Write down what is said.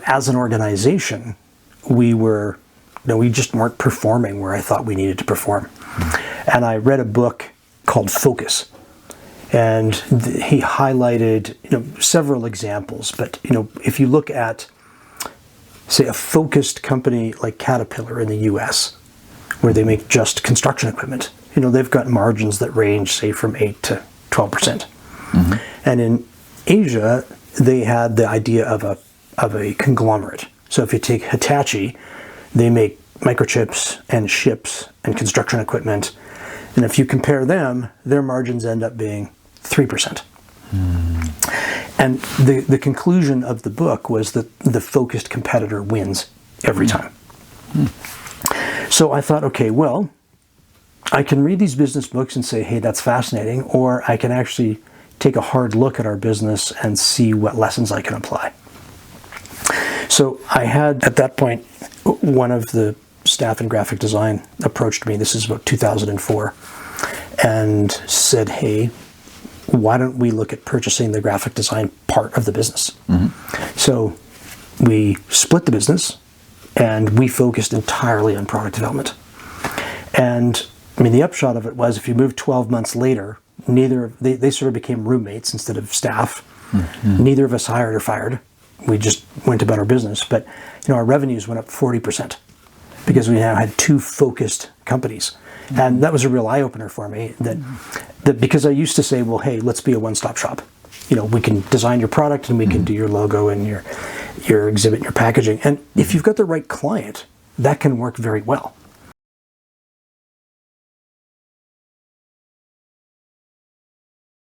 as an organization, we just weren't performing where I thought we needed to perform. And I read a book called Focus, and he highlighted several examples. But if you look at, say, a focused company like Caterpillar in the U.S., where they make just construction equipment, they've got margins that range, say, from 8 to 12%. And in Asia, they had the idea of a conglomerate. So if you take Hitachi, they make microchips and ships and construction equipment. And if you compare them, their margins end up being 3%. And the conclusion of the book was that the focused competitor wins every time. So I thought, okay, well, I can read these business books and say, hey, that's fascinating, or I can actually take a hard look at our business and see what lessons I can apply. So I had, at that point, one of the staff in graphic design approached me, this is about 2004, and said, hey, why don't we look at purchasing the graphic design part of the business? So we split the business, and we focused entirely on product development. And the upshot of it was, if you moved 12 months later, they sort of became roommates instead of staff. Neither of us hired or fired. We just went about our business. But our revenues went up 40% because we now had two focused companies. And that was a real eye-opener for me, that because I used to say, well, hey, let's be a one-stop shop. We can design your product, and we can do your logo and your exhibit and your packaging. And if you've got the right client, that can work very well.